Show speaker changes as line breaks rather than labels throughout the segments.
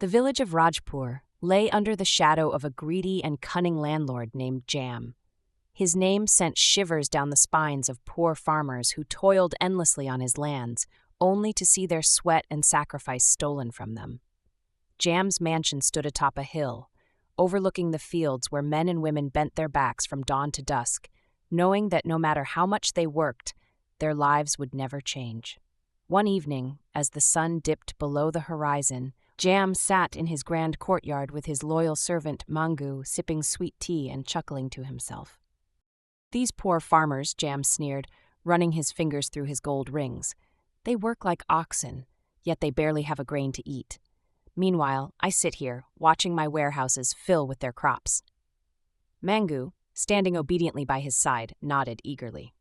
The village of Rajpur lay under the shadow of a greedy and cunning landlord named Jam. His name sent shivers down the spines of poor farmers who toiled endlessly on his lands, only to see their sweat and sacrifice stolen from them. Jam's mansion stood atop a hill, overlooking the fields where men and women bent their backs from dawn to dusk, knowing that no matter how much they worked, their lives would never change. One evening, as the sun dipped below the horizon, Jam sat in his grand courtyard with his loyal servant Mangu, sipping sweet tea and chuckling to himself. "These poor farmers," Jam sneered, running his fingers through his gold rings. "They work like oxen, yet they barely have a grain to eat. Meanwhile, I sit here, watching my warehouses fill with their crops." Mangu, standing obediently by his side, nodded eagerly.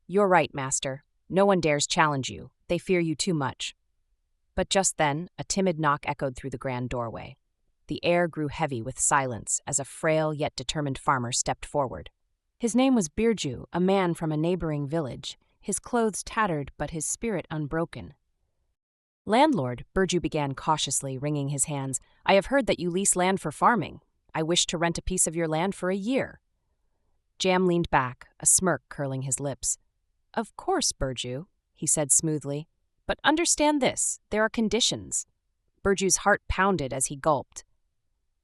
"You're right, master. No one dares challenge you. They fear you too much." But just then, a timid knock echoed through the grand doorway. The air grew heavy with silence as a frail yet determined farmer stepped forward. His name was Birju, a man from a neighboring village, his clothes tattered but his spirit unbroken. "Landlord," Birju began cautiously, wringing his hands, "I have heard that you lease land for farming. I wish to rent a piece of your land for a year." Jam leaned back, a smirk curling his lips. "Of course, Birju," he said smoothly. "But understand this, there are conditions." Birju's heart pounded as he gulped.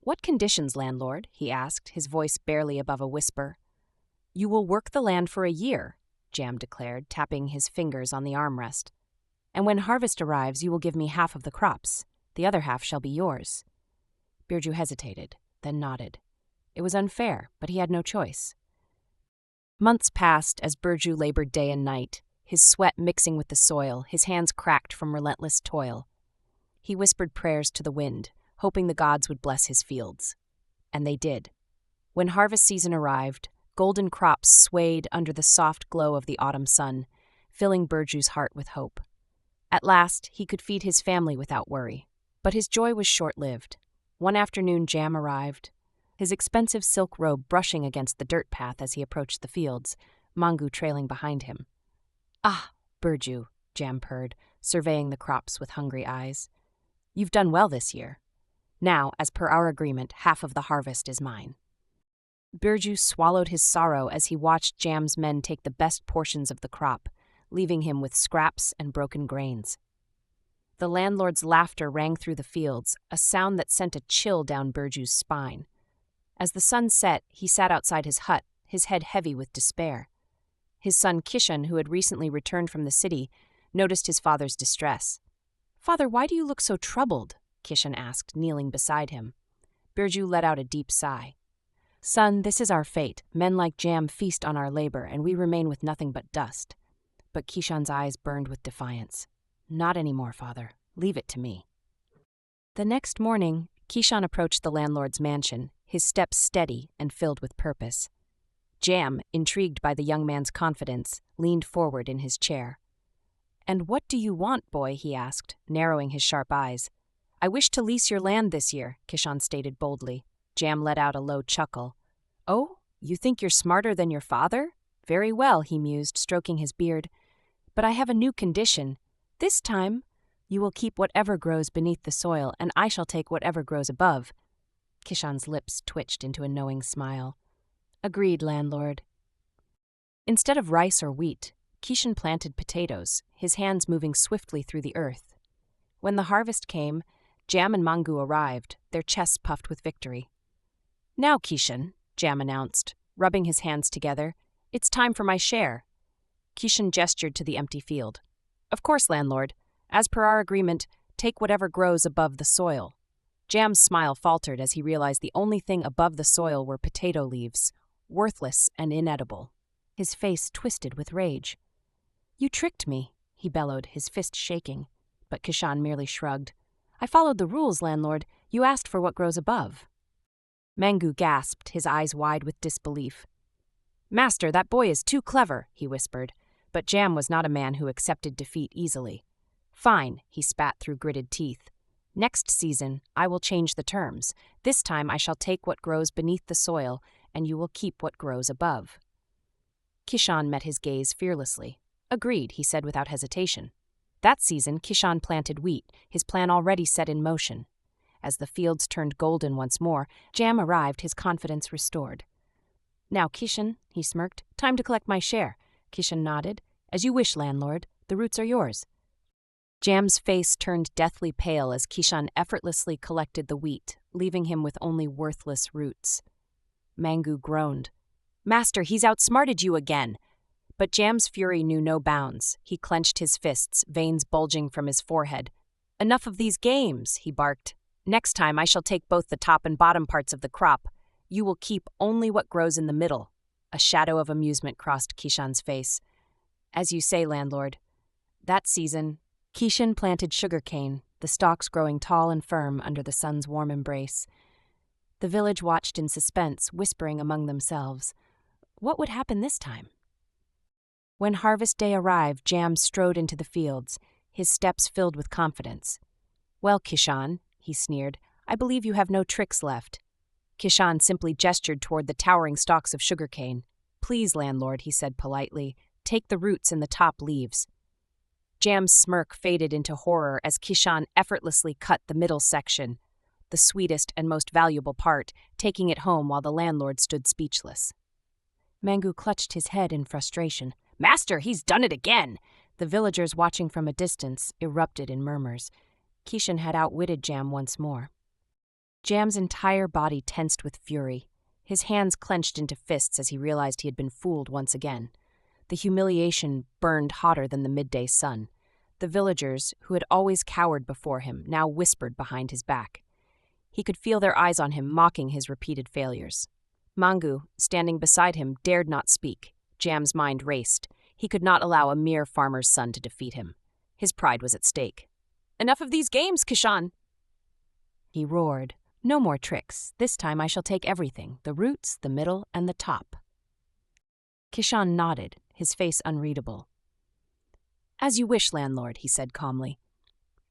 "What conditions, landlord?" he asked, his voice barely above a whisper. "You will work the land for a year," Jam declared, tapping his fingers on the armrest. "And when harvest arrives, you will give me half of the crops. The other half shall be yours." Birju hesitated, then nodded. It was unfair, but he had no choice. Months passed as Birju labored day and night, his sweat mixing with the soil, his hands cracked from relentless toil. He whispered prayers to the wind, hoping the gods would bless his fields. And they did. When harvest season arrived, golden crops swayed under the soft glow of the autumn sun, filling Birju's heart with hope. At last, he could feed his family without worry. But his joy was short-lived. One afternoon, Jam arrived, his expensive silk robe brushing against the dirt path as he approached the fields, Mangu trailing behind him. "Ah, Birju," Jam purred, surveying the crops with hungry eyes. "You've done well this year. Now, as per our agreement, half of the harvest is mine." Birju swallowed his sorrow as he watched Jam's men take the best portions of the crop, leaving him with scraps and broken grains. The landlord's laughter rang through the fields, a sound that sent a chill down Birju's spine. As the sun set, he sat outside his hut, his head heavy with despair. His son Kishan, who had recently returned from the city, noticed his father's distress. "Father, why do you look so troubled?" Kishan asked, kneeling beside him. Birju let out a deep sigh. "Son, this is our fate. Men like Jam feast on our labor, and we remain with nothing but dust." But Kishan's eyes burned with defiance. "Not anymore, father. Leave it to me." The next morning, Kishan approached the landlord's mansion, his steps steady and filled with purpose. Jam, intrigued by the young man's confidence, leaned forward in his chair. "And what do you want, boy?" he asked, narrowing his sharp eyes. "I wish to lease your land this year," Kishan stated boldly. Jam let out a low chuckle. "Oh, you think you're smarter than your father? Very well," he mused, stroking his beard. "But I have a new condition. This time, you will keep whatever grows beneath the soil, and I shall take whatever grows above." Kishan's lips twitched into a knowing smile. "Agreed, landlord." Instead of rice or wheat, Kishan planted potatoes, his hands moving swiftly through the earth. When the harvest came, Jam and Mangu arrived, their chests puffed with victory. "Now, Kishan," Jam announced, rubbing his hands together, "it's time for my share." Kishan gestured to the empty field. "Of course, landlord. As per our agreement, take whatever grows above the soil." Jam's smile faltered as he realized the only thing above the soil were potato leaves, worthless and inedible. His face twisted with rage. "You tricked me," he bellowed, his fist shaking. But Kishan merely shrugged. "I followed the rules, landlord. You asked for what grows above." Mangu gasped, his eyes wide with disbelief. "Master, that boy is too clever," he whispered. But Jam was not a man who accepted defeat easily. "Fine," he spat through gritted teeth. "Next season, I will change the terms. This time I shall take what grows beneath the soil, and you will keep what grows above." Kishan met his gaze fearlessly. "Agreed," he said without hesitation. That season, Kishan planted wheat, his plan already set in motion. As the fields turned golden once more, Jam arrived, his confidence restored. "Now, Kishan," he smirked, "time to collect my share." Kishan nodded. "As you wish, landlord. The roots are yours." Jam's face turned deathly pale as Kishan effortlessly collected the wheat, leaving him with only worthless roots. Mangu groaned. "Master, he's outsmarted you again!" But Jam's fury knew no bounds. He clenched his fists, veins bulging from his forehead. "Enough of these games," he barked. "Next time I shall take both the top and bottom parts of the crop. You will keep only what grows in the middle." A shadow of amusement crossed Kishan's face. "As you say, landlord." That season, Kishan planted sugarcane, the stalks growing tall and firm under the sun's warm embrace. The village watched in suspense, whispering among themselves. What would happen this time? When harvest day arrived, Jam strode into the fields, his steps filled with confidence. "Well, Kishan," he sneered, "I believe you have no tricks left." Kishan simply gestured toward the towering stalks of sugarcane. "Please, landlord," he said politely, "take the roots and the top leaves." Jam's smirk faded into horror as Kishan effortlessly cut the middle section, the sweetest and most valuable part, taking it home while the landlord stood speechless. Mangu clutched his head in frustration. "Master, he's done it again!" The villagers, watching from a distance, erupted in murmurs. Kishan had outwitted Jam once more. Jam's entire body tensed with fury. His hands clenched into fists as he realized he had been fooled once again. The humiliation burned hotter than the midday sun. The villagers, who had always cowered before him, now whispered behind his back. He could feel their eyes on him, mocking his repeated failures. Mangu, standing beside him, dared not speak. Jam's mind raced. He could not allow a mere farmer's son to defeat him. His pride was at stake. "Enough of these games, Kishan!" He roared. "No more tricks. This time I shall take everything, the roots, the middle, and the top." Kishan nodded, his face unreadable. "As you wish, landlord," he said calmly.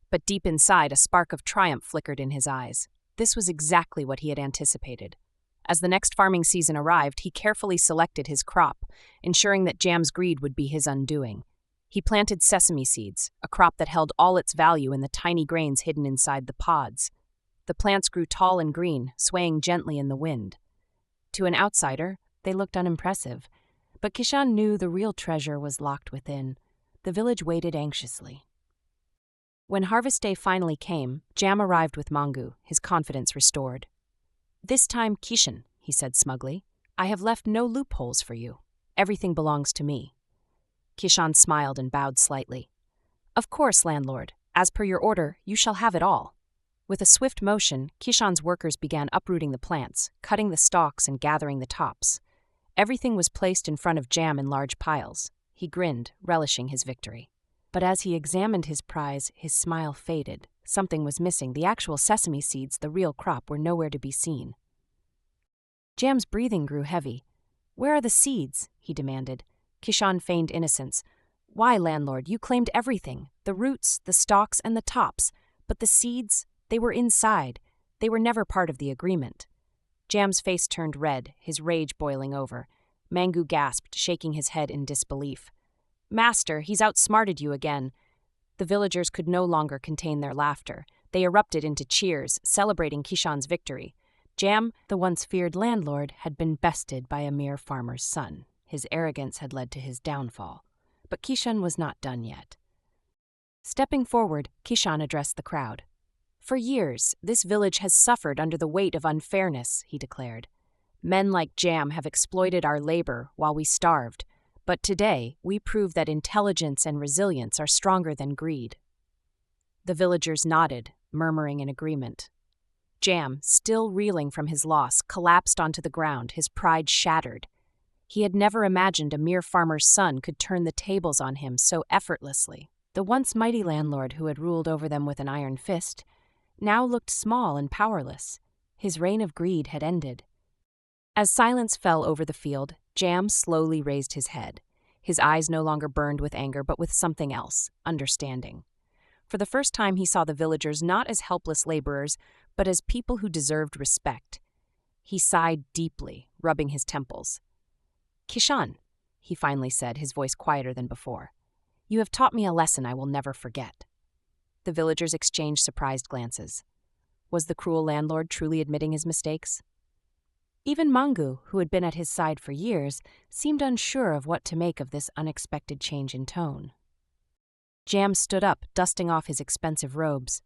But deep inside, a spark of triumph flickered in his eyes. This was exactly what he had anticipated. As the next farming season arrived, he carefully selected his crop, ensuring that Jam's greed would be his undoing. He planted sesame seeds, a crop that held all its value in the tiny grains hidden inside the pods. The plants grew tall and green, swaying gently in the wind. To an outsider, they looked unimpressive, but Kishan knew the real treasure was locked within. The village waited anxiously. When harvest day finally came, Jam arrived with Mangu, his confidence restored. "This time, Kishan," he said smugly, "I have left no loopholes for you. Everything belongs to me." Kishan smiled and bowed slightly. "Of course, landlord. As per your order, you shall have it all." With a swift motion, Kishan's workers began uprooting the plants, cutting the stalks and gathering the tops. Everything was placed in front of Jam in large piles. He grinned, relishing his victory. But as he examined his prize, his smile faded. Something was missing. The actual sesame seeds, the real crop, were nowhere to be seen. Jam's breathing grew heavy. "Where are the seeds?" he demanded. Kishan feigned innocence. "Why, landlord, you claimed everything, the roots, the stalks, and the tops. But the seeds, they were inside. They were never part of the agreement." Jam's face turned red, his rage boiling over. Mangu gasped, shaking his head in disbelief. "Master, he's outsmarted you again." The villagers could no longer contain their laughter. They erupted into cheers, celebrating Kishan's victory. Jam, the once feared landlord, had been bested by a mere farmer's son. His arrogance had led to his downfall. But Kishan was not done yet. Stepping forward, Kishan addressed the crowd. "For years, this village has suffered under the weight of unfairness," he declared. "Men like Jam have exploited our labor while we starved. But today, we prove that intelligence and resilience are stronger than greed." The villagers nodded, murmuring in agreement. Jam, still reeling from his loss, collapsed onto the ground, his pride shattered. He had never imagined a mere farmer's son could turn the tables on him so effortlessly. The once mighty landlord who had ruled over them with an iron fist now looked small and powerless. His reign of greed had ended. As silence fell over the field, Jam slowly raised his head. His eyes no longer burned with anger, but with something else, understanding. For the first time, he saw the villagers not as helpless laborers, but as people who deserved respect. He sighed deeply, rubbing his temples. "Kishan," he finally said, his voice quieter than before, "you have taught me a lesson I will never forget." The villagers exchanged surprised glances. Was the cruel landlord truly admitting his mistakes? Even Mangu, who had been at his side for years, seemed unsure of what to make of this unexpected change in tone. Jam stood up, dusting off his expensive robes.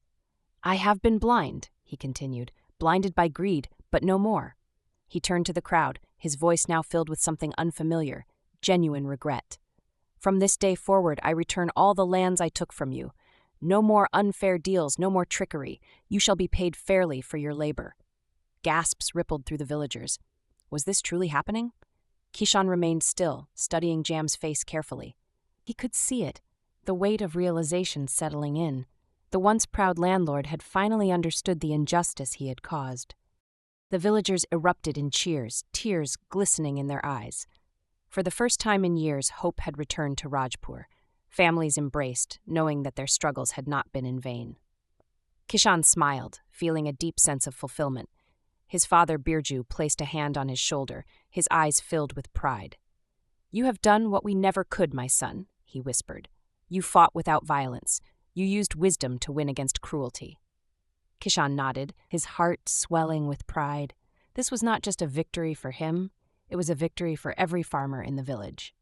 "I have been blind," he continued, "blinded by greed, but no more." He turned to the crowd, his voice now filled with something unfamiliar, genuine regret. "From this day forward, I return all the lands I took from you. No more unfair deals, no more trickery. You shall be paid fairly for your labor." Gasps rippled through the villagers. Was this truly happening? Kishan remained still, studying Jam's face carefully. He could see it, the weight of realization settling in. The once proud landlord had finally understood the injustice he had caused. The villagers erupted in cheers, tears glistening in their eyes. For the first time in years, hope had returned to Rajpur. Families embraced, knowing that their struggles had not been in vain. Kishan smiled, feeling a deep sense of fulfillment. His father, Birju, placed a hand on his shoulder, his eyes filled with pride. "You have done what we never could, my son," he whispered. "You fought without violence. You used wisdom to win against cruelty." Kishan nodded, his heart swelling with pride. This was not just a victory for him, it was a victory for every farmer in the village.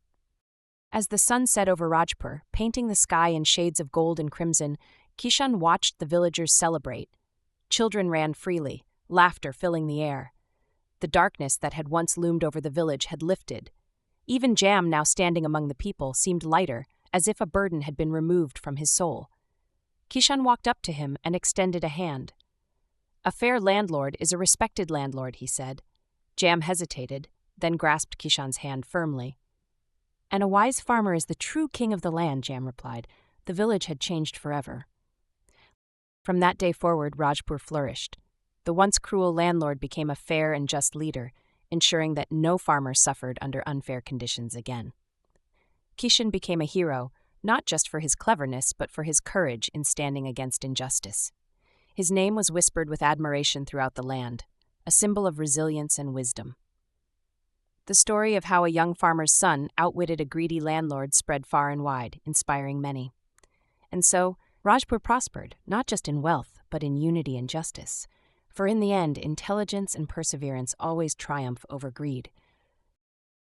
As the sun set over Rajpur, painting the sky in shades of gold and crimson, Kishan watched the villagers celebrate. Children ran freely, laughter filling the air. The darkness that had once loomed over the village had lifted. Even Jam, now standing among the people, seemed lighter, as if a burden had been removed from his soul. Kishan walked up to him and extended a hand. "A fair landlord is a respected landlord," he said. Jam hesitated, then grasped Kishan's hand firmly. "And a wise farmer is the true king of the land," Jam replied. The village had changed forever. From that day forward, Rajpur flourished. The once cruel landlord became a fair and just leader, ensuring that no farmer suffered under unfair conditions again. Kishan became a hero, not just for his cleverness, but for his courage in standing against injustice. His name was whispered with admiration throughout the land, a symbol of resilience and wisdom. The story of how a young farmer's son outwitted a greedy landlord spread far and wide, inspiring many. And so, Rajpur prospered, not just in wealth, but in unity and justice. For in the end, intelligence and perseverance always triumph over greed.